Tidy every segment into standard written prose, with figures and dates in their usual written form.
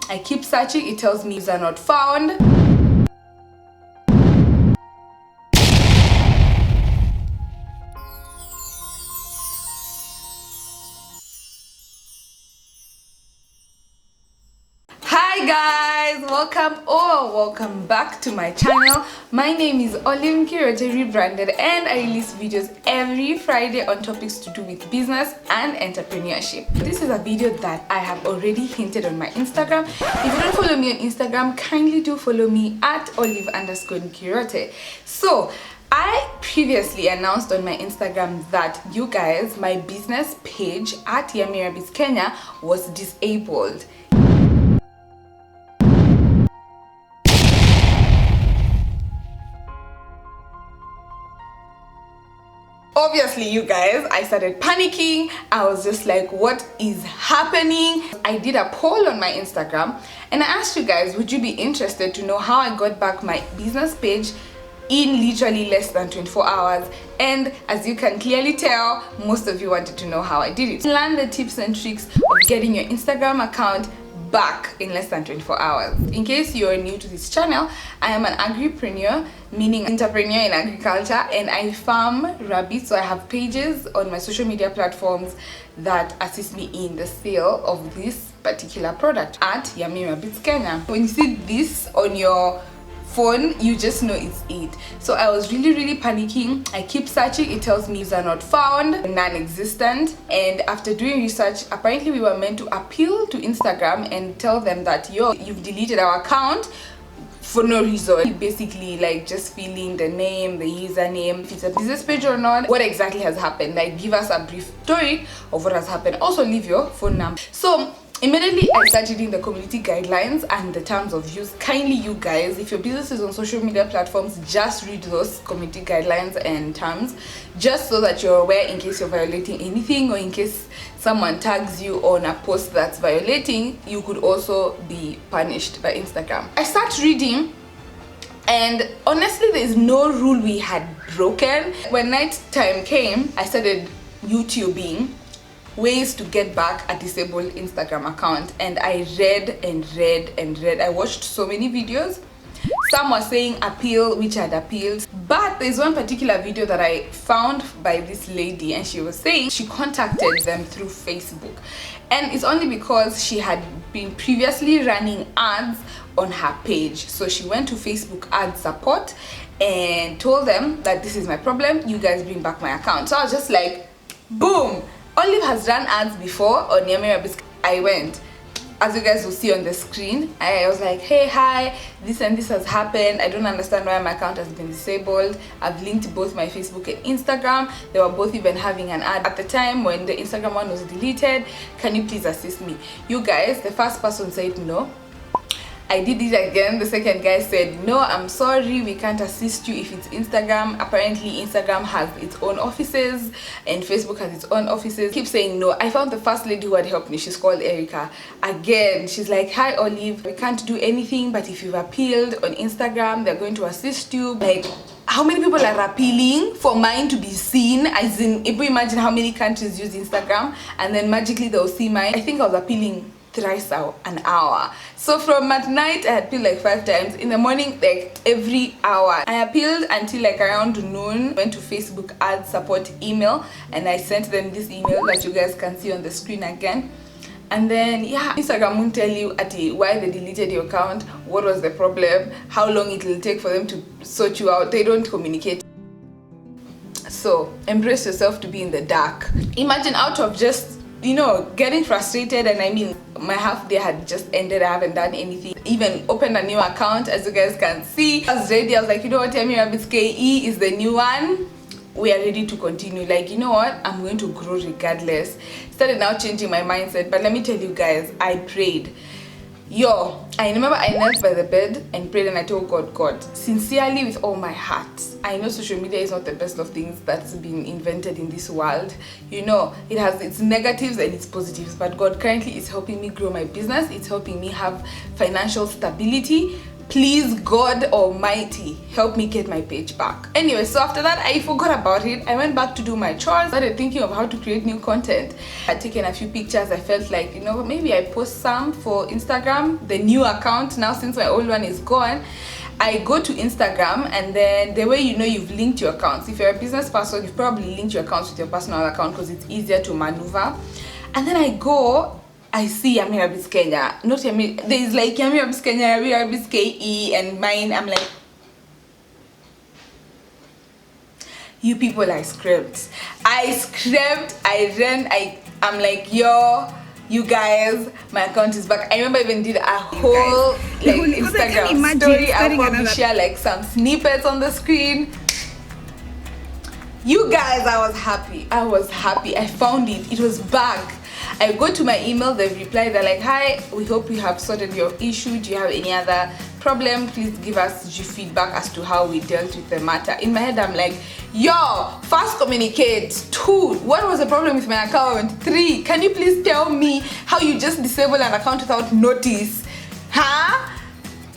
I keep searching, it tells me these are not found. Hi guys, welcome back to my channel. My name is Olive Kirote Rebranded, and I release videos every Friday on topics to do with business and entrepreneurship. This is a video that I have already hinted on my Instagram. If you don't follow me on Instagram, kindly do follow me at Olive_Kirote. So I previously announced on my Instagram that you guys, my business page at Yummy Rabbits Kenya was disabled. Obviously, you guys, I started panicking. I was just like, what is happening? I did a poll on my Instagram and I asked you guys, would you be interested to know how I got back my business page in literally less than 24 hours? And as you can clearly tell, most of you wanted to know how I did it. Learn the tips and tricks of getting your Instagram account back in less than 24 hours. In case you're new to this channel, I am an agripreneur, meaning entrepreneur in agriculture, and I farm rabbits. So I have pages on my social media platforms that assist me in the sale of this particular product at Yummy Rabbits Kenya. When you see this on your phone, you just know it's it. So I was really panicking. I keep searching, it tells me these are not found, non-existent. And after doing research, apparently we were meant to appeal to Instagram and tell them that you've deleted our account for no reason. Basically like just filling the name, the username, if it's a business page or not, what exactly has happened. Like give us a brief story of what has happened. Also leave your phone number. So immediately I started reading the community guidelines and the terms of use. Kindly, you guys, if your business is on social media platforms, just read those community guidelines and terms, just so that you're aware in case you're violating anything, or in case someone tags you on a post that's violating, you could also be punished by Instagram. I start reading, and honestly there's no rule we had broken. When night time came, I started YouTubing ways to get back a disabled Instagram account, and I read. I watched so many videos. Some were saying appeal, which had appealed, but there's one particular video that I found by this lady, and she was saying she contacted them through Facebook, and it's only because she had been previously running ads on her page. So she went to Facebook ad support and told them that this is my problem, you guys bring back my account. So I was just like, boom, Olive has run ads before on Yummy Rabbits. I went, as you guys will see on the screen, I was like, hey, hi, this and this has happened. I don't understand why my account has been disabled. I've linked both my Facebook and Instagram. They were both even having an ad at the time when the Instagram one was deleted. Can you please assist me? You guys, the first person said no. I did it again. The second guy said, no, I'm sorry, we can't assist you if it's Instagram. Apparently Instagram has its own offices and Facebook has its own offices. Keep saying no. I found the first lady who had helped me. She's called Erica. Again, she's like, hi Olive, we can't do anything, but if you've appealed on Instagram, they're going to assist you. Like, how many people are appealing for mine to be seen? As in, if we imagine how many countries use Instagram and then magically they'll see mine. I think I was appealing thrice an hour. So from at night I had appealed like 5 times, in the morning like every hour. I appealed until like around noon. Went to Facebook ad support email and I sent them this email that you guys can see on the screen again. And then yeah, Instagram won't tell you why they deleted your account, what was the problem, how long it will take for them to sort you out. They don't communicate. So embrace yourself to be in the dark. Imagine out of just getting frustrated, and I mean my half day had just ended. I haven't done anything, even opened a new account, as you guys can see. I was ready. I was like, you know what, Yummy Rabbits KE is the new one. We are ready to continue. Like, you know what, I'm going to grow regardless. Started now changing my mindset. But let me tell you guys, I prayed. I remember I knelt by the bed and prayed, and I told God, sincerely with all my heart, I know social media is not the best of things that's been invented in this world. It has its negatives and its positives, but God currently is helping me grow my business. It's helping me have financial stability. Please, God Almighty, help me get my page back. Anyway, so after that, I forgot about it. I went back to do my chores, started thinking of how to create new content. I'd taken a few pictures. I felt like, you know, maybe I post some for Instagram, the new account now since my old one is gone. I go to Instagram, and then the way you know you've linked your accounts, if you're a business person, you've probably linked your accounts with your personal account because it's easier to maneuver. And then I go, I see Yamira Biz Kenya, not Yamira, there's like Yamira Biz Kenya, Yamira Biz KE, and mine. I'm like, you people, I screamed, I ran, I'm like, yo, you guys, my account is back. I remember I even did a whole like Instagram story. I'll probably share like some snippets on the screen. You guys, I was happy. I found it. It was back. I go to my email, they reply, they're like, hi, we hope you have sorted your issue. Do you have any other problem? Please give us feedback as to how we dealt with the matter. In my head, I'm like, yo, first communicate. 2, what was the problem with my account? 3, can you please tell me how you just disabled an account without notice? Huh?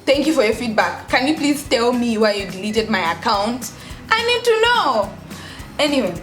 Thank you for your feedback. Can you please tell me why you deleted my account? I need to know. Anyway,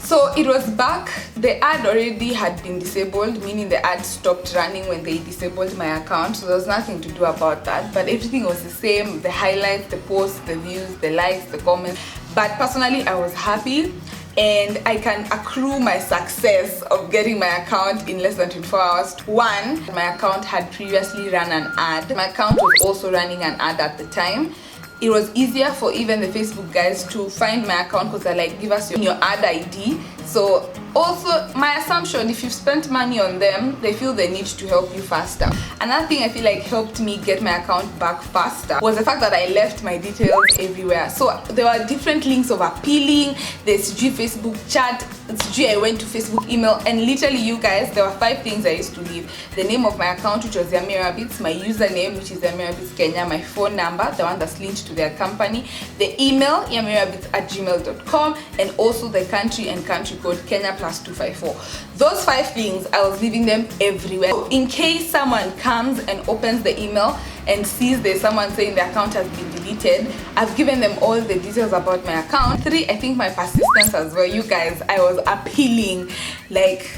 so it was back. The ad already had been disabled, meaning the ad stopped running when they disabled my account, so there was nothing to do about that, but everything was the same: the highlights, the posts, the views, the likes, the comments. But personally, I was happy, and I can accrue my success of getting my account in less than 24 hours. 1, my account had previously run an ad. My account was also running an ad at the time. It was easier for even the Facebook guys to find my account because they're like, give us your ad ID. So also, my assumption, if you've spent money on them, they feel they need to help you faster. Another thing I feel like helped me get my account back faster was the fact that I left my details everywhere. So there were different links of appealing, there's Facebook chat, I went to Facebook email, and literally, you guys, there were 5 things I used to leave: the name of my account, which was Yamira Bits, my username, which is Yamira Bits Kenya, my phone number, the one that's linked to their company, the email yamirabits@gmail.com, and also the country and country code Kenya +254. Those 5 things, I was leaving them everywhere. So in case someone comes and opens the email and sees there's someone saying the account has been deleted, I've given them all the details about my account. 3, I think my persistence as well. You guys, I was appealing, like,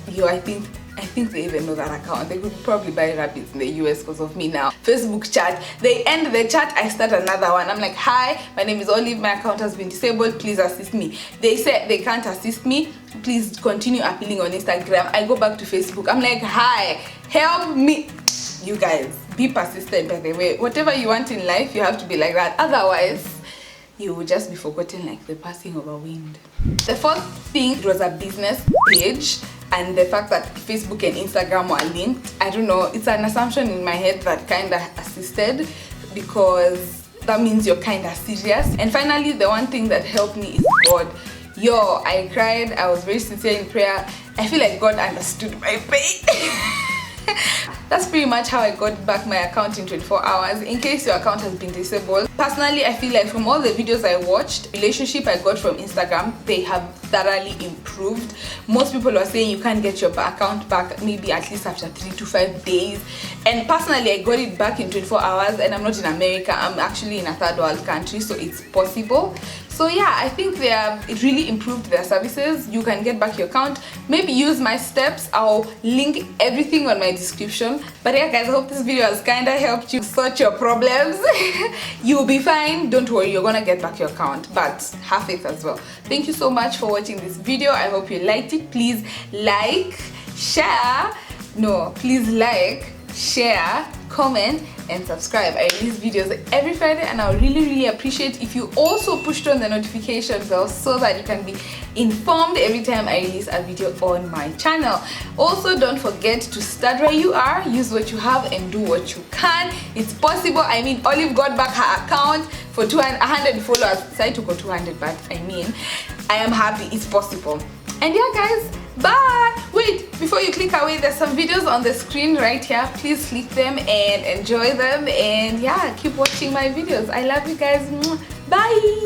yo, I think they even know that account. They could probably buy rabbits in the US because of me now. Facebook chat, they end the chat, I start another one. I'm like, hi, my name is Olive, my account has been disabled, please assist me. They said they can't assist me, please continue appealing on Instagram. I go back to Facebook, I'm like, hi, help me. You guys, be persistent, by the way. Whatever you want in life, you have to be like that. Otherwise, you will just be forgotten like the passing of a wind. The 4th thing, it was a business page, and the fact that Facebook and Instagram were linked, I don't know, it's an assumption in my head that kind of assisted, because that means you're kind of serious. And finally, the one thing that helped me is God. Yo, I cried, I was very sincere in prayer. I feel like God understood my pain. That's pretty much how I got back my account in 24 hours. In case your account has been disabled, personally, I feel like from all the videos I watched, relationship I got from Instagram, they have thoroughly improved. Most people are saying you can't get your account back maybe at least after 3 to 5 days. And personally, I got it back in 24 hours, and I'm not in America, I'm actually in a 3rd world country, so it's possible. So yeah, I think it really improved their services. You can get back your account. Maybe use my steps. I'll link everything on my description. But yeah, guys, I hope this video has kind of helped you sort your problems. You'll be fine. Don't worry, you're gonna get back your account, but have faith as well. Thank you so much for watching this video. I hope you liked it. Please like, share, comment, and subscribe. I release videos every Friday, and I would really appreciate if you also pushed on the notification bell so that you can be informed every time I release a video on my channel. Also, don't forget to start where you are, use what you have, and do what you can. It's possible. I mean, Olive got back her account for 100 followers. Decided to go 200, but I mean, I am happy. It's possible. And yeah, guys, bye. Wait, before you click away, there's some videos on the screen right here. Please click them and enjoy them, and yeah, keep watching my videos. I love you guys. Bye.